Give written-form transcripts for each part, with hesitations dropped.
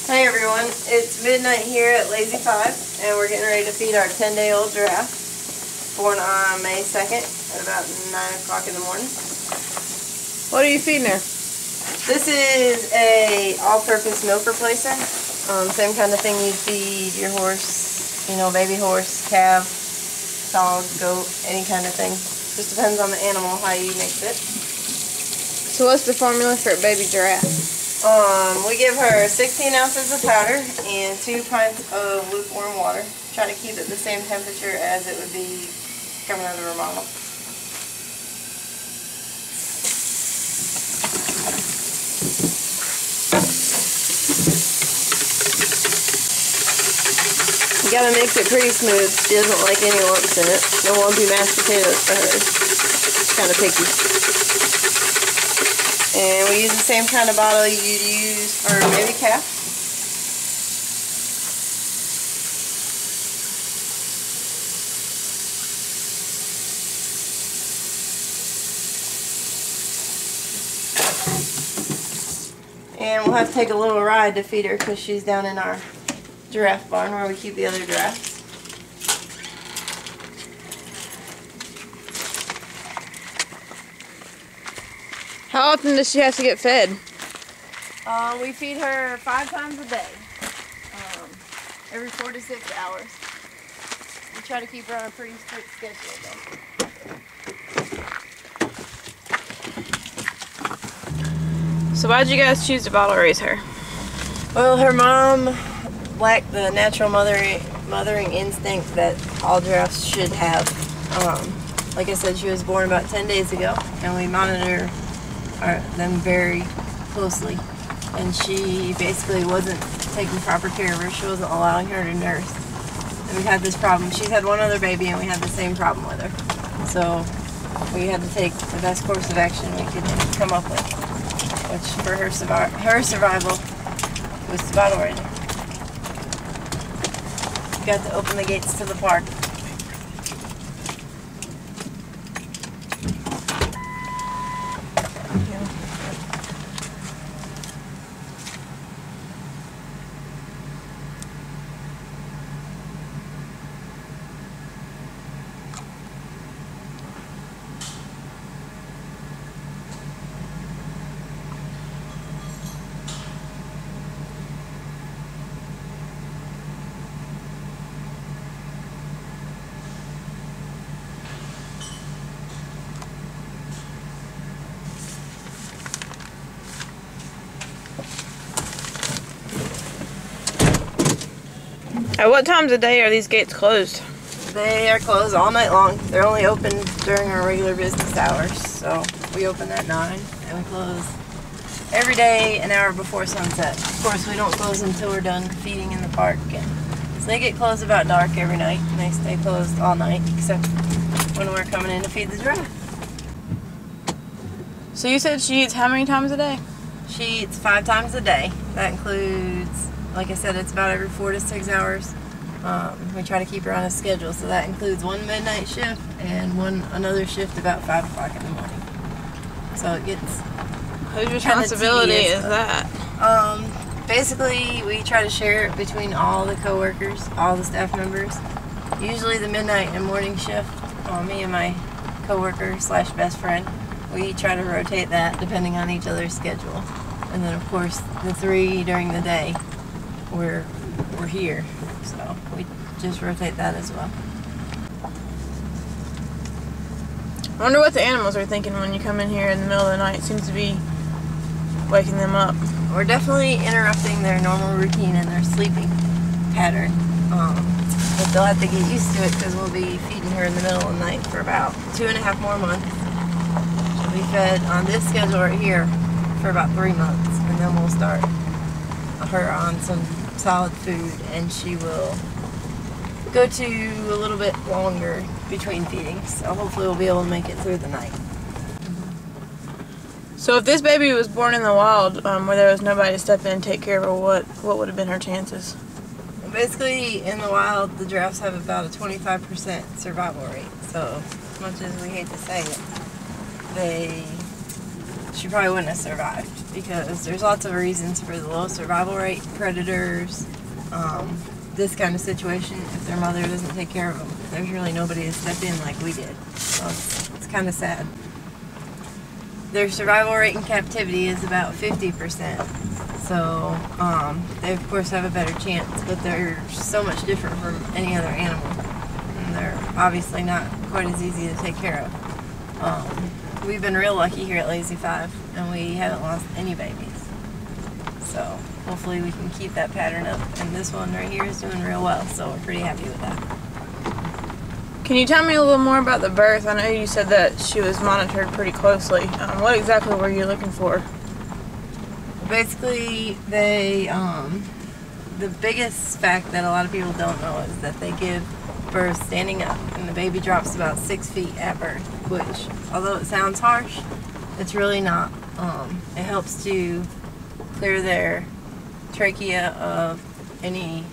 Hey everyone, it's midnight here at Lazy 5 and we're getting ready to feed our 10-day-old giraffe, born on May 2nd at about 9 o'clock in the morning. What are you feeding her? This is a all-purpose milk replacer. Same kind of thing you'd feed your horse, you know, baby horse, calf, dog, goat, any kind of thing. Just depends on the animal how you mix it. So what's the formula for a baby giraffe? We give her 16 ounces of powder and 2 pints of lukewarm water. Try to keep it the same temperature as it would be coming out of her mama. You gotta mix it pretty smooth. She doesn't like any lumps in it. No lumpy mashed potatoes for her. She's kind of picky. And we use the same kind of bottle you'd use for a baby calf. And we'll have to take a little ride to feed her because she's down in our giraffe barn where we keep the other giraffes. How often does she have to get fed? We feed her 5 times a day, every 4 to 6 hours. We try to keep her on a pretty strict schedule though. So why'd you guys choose to bottle raise her? Well, her mom lacked the natural mothering instinct that all giraffes should have. Like I said, she was born about 10 days ago, and we monitor them very closely. And she basically wasn't taking proper care of her. She wasn't allowing her to nurse. And we had this problem. She's had one other baby, and we had the same problem with her. So we had to take the best course of action we could come up with, which for her survival was to bottle raise her. Got to open the gates to the park. At what times of day are these gates closed? They are closed all night long. They're only open during our regular business hours. So we open at 9 and we close every day an hour before sunset. Of course, we don't close until we're done feeding in the park. And so they get closed about dark every night, and they stay closed all night except when we're coming in to feed the giraffe. So you said she eats how many times a day? She eats 5 times a day. That includes, like I said, it's about every 4 to 6 hours. We try to keep her on a schedule, so that includes one midnight shift and another shift about 5 o'clock in the morning. So it gets whose responsibility is that? Basically, we try to share it between all the co-workers, all the staff members. Usually the midnight and morning shift, me and my co-worker slash best friend, we try to rotate that depending on each other's schedule. And then of course the 3 during the day, we're here. So we just rotate that as well. I wonder what the animals are thinking when you come in here in the middle of the night. It seems to be waking them up. We're definitely interrupting their normal routine and their sleeping pattern. But they'll have to get used to it because we'll be feeding her in the middle of the night for about 2.5 more months. She'll be fed on this schedule right here for about 3 months, and then we'll start her on some solid food, and she will go to a little bit longer between feedings. So hopefully we'll be able to make it through the night. So if this baby was born in the wild, where there was nobody to step in and take care of her, what would have been her chances? Basically, in the wild, the giraffes have about a 25% survival rate. So, as much as we hate to say it, they she probably wouldn't have survived, because there's lots of reasons for the low survival rate. Predators, this kind of situation, if their mother doesn't take care of them, there's really nobody to step in like we did. So it's kind of sad. Their survival rate in captivity is about 50%. So they of course have a better chance, but they're so much different from any other animal. And they're obviously not quite as easy to take care of. We've been real lucky here at Lazy 5, and we haven't lost any babies. So hopefully we can keep that pattern up. And this one right here is doing real well, so we're pretty happy with that. Can you tell me a little more about the birth? I know you said that she was monitored pretty closely. What exactly were you looking for? Basically, they, the biggest fact that a lot of people don't know is that they give birth standing up, and the baby drops about 6 feet at birth, which, although it sounds harsh, it's really not. It helps to clear their trachea of any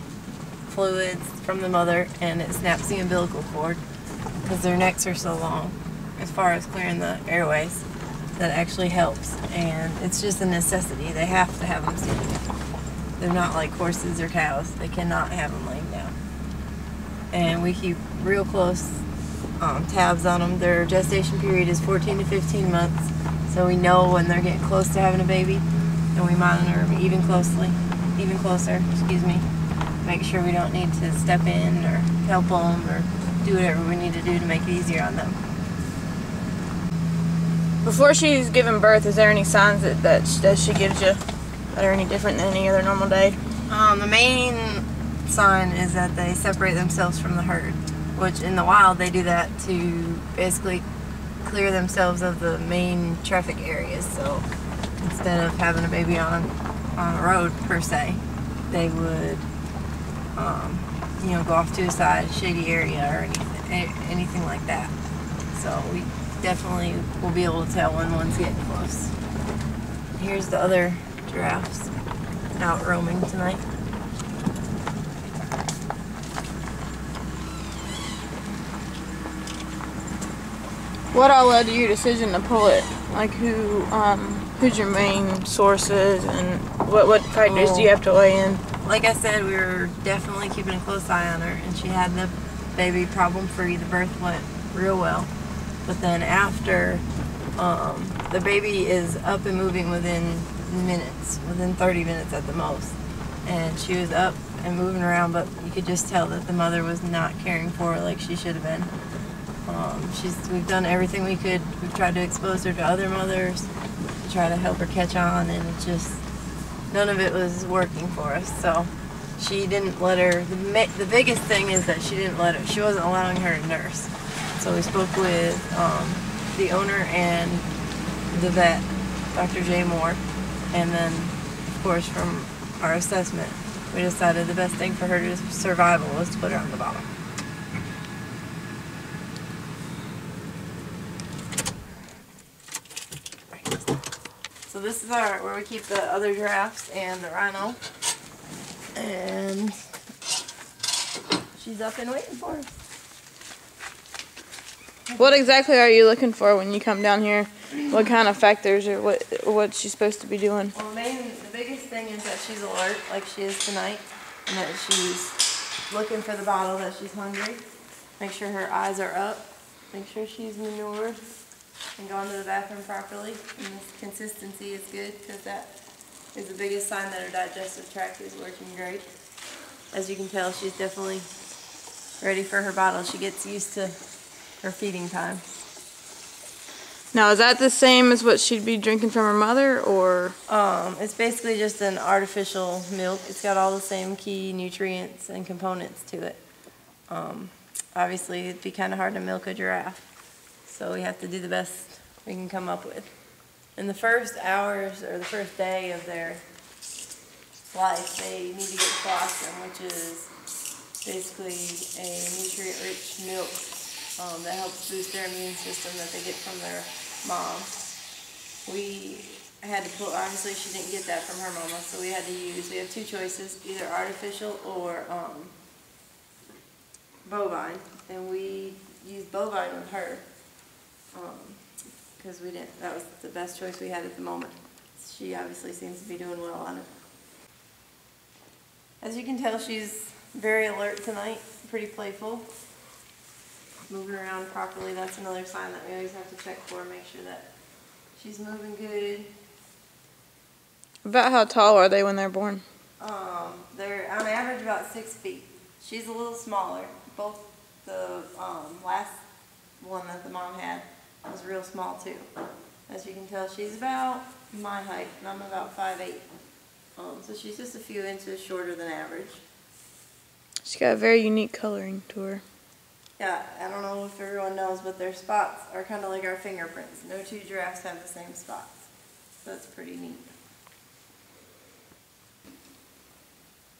fluids from the mother, and it snaps the umbilical cord because their necks are so long as far as clearing the airways. That actually helps, and it's just a necessity. They have to have them standing up. They're not like horses or cows. They cannot have them laying down. And we keep real close tabs on them. Their gestation period is 14 to 15 months, so we know when they're getting close to having a baby, and we monitor them even closer, excuse me. Make sure we don't need to step in or help them or do whatever we need to do to make it easier on them. Before she's given birth, is there any signs that she gives you that are any different than any other normal day? The main sign is that they separate themselves from the herd, which in the wild they do that to basically clear themselves of the main traffic areas. So instead of having a baby on a road per se, they would go off to a side, shady area, or anything like that. So we definitely will be able to tell when one's getting close. Here's the other giraffes out roaming tonight. What all led to your decision to pull it? Like who's your main sources, and what factors do you have to weigh in? Like I said, we were definitely keeping a close eye on her, and she had the baby problem-free. The birth went real well. But then after, the baby is up and moving within minutes, within 30 minutes at the most. And she was up and moving around, but you could just tell that the mother was not caring for her like she should have been. We've done everything we could. We've tried to expose her to other mothers, to try to help her catch on, and it just, none of it was working for us. So she didn't let her, the biggest thing is that she wasn't allowing her to nurse. So we spoke with the owner and the vet, Dr. J. Moore, and then, of course, from our assessment, we decided the best thing for her to survival was to put her on the bottom. So this is where we keep the other giraffes and the rhino, and she's up and waiting for us. What exactly are you looking for when you come down here? What kind of factors, or what's she supposed to be doing? Well, the biggest thing is that she's alert, like she is tonight, and that she's looking for the bottle, that she's hungry. Make sure her eyes are up. Make sure she's manured and gone to the bathroom properly. And this consistency is good, because that is the biggest sign that her digestive tract is working great. As you can tell, she's definitely ready for her bottle. She gets used to her feeding time. Now, is that the same as what she'd be drinking from her mother, or? It's basically just an artificial milk. It's got all the same key nutrients and components to it. Obviously, it'd be kind of hard to milk a giraffe, so we have to do the best we can come up with. In the first hours, or the first day of their life, they need to get colostrum, which is basically a nutrient-rich milk that helps boost their immune system that they get from their mom. We had to pull, obviously she didn't get that from her mama, so we have two choices, either artificial or bovine, and we used bovine with her. because we didn't. That was the best choice we had at the moment. She obviously seems to be doing well on it. As you can tell, she's very alert tonight, pretty playful. Moving around properly, that's another sign that we always have to check for, make sure that she's moving good. About how tall are they when they're born? They're on average about 6 feet. She's a little smaller. Both the last one that the mom had was real small too. As you can tell, she's about my height, and I'm about 5'8". So she's just a few inches shorter than average. She's got a very unique coloring to her. Yeah, I don't know if everyone knows, but their spots are kind of like our fingerprints. No two giraffes have the same spots. So that's pretty neat.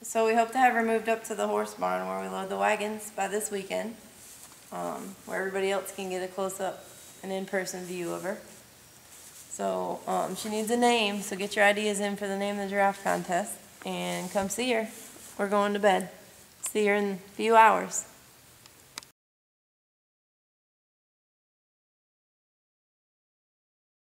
So we hope to have her moved up to the horse barn where we load the wagons by this weekend, where everybody else can get a close-up and in-person view of her. So she needs a name, so get your ideas in for the Name of the Giraffe contest and come see her. We're going to bed. See her in a few hours.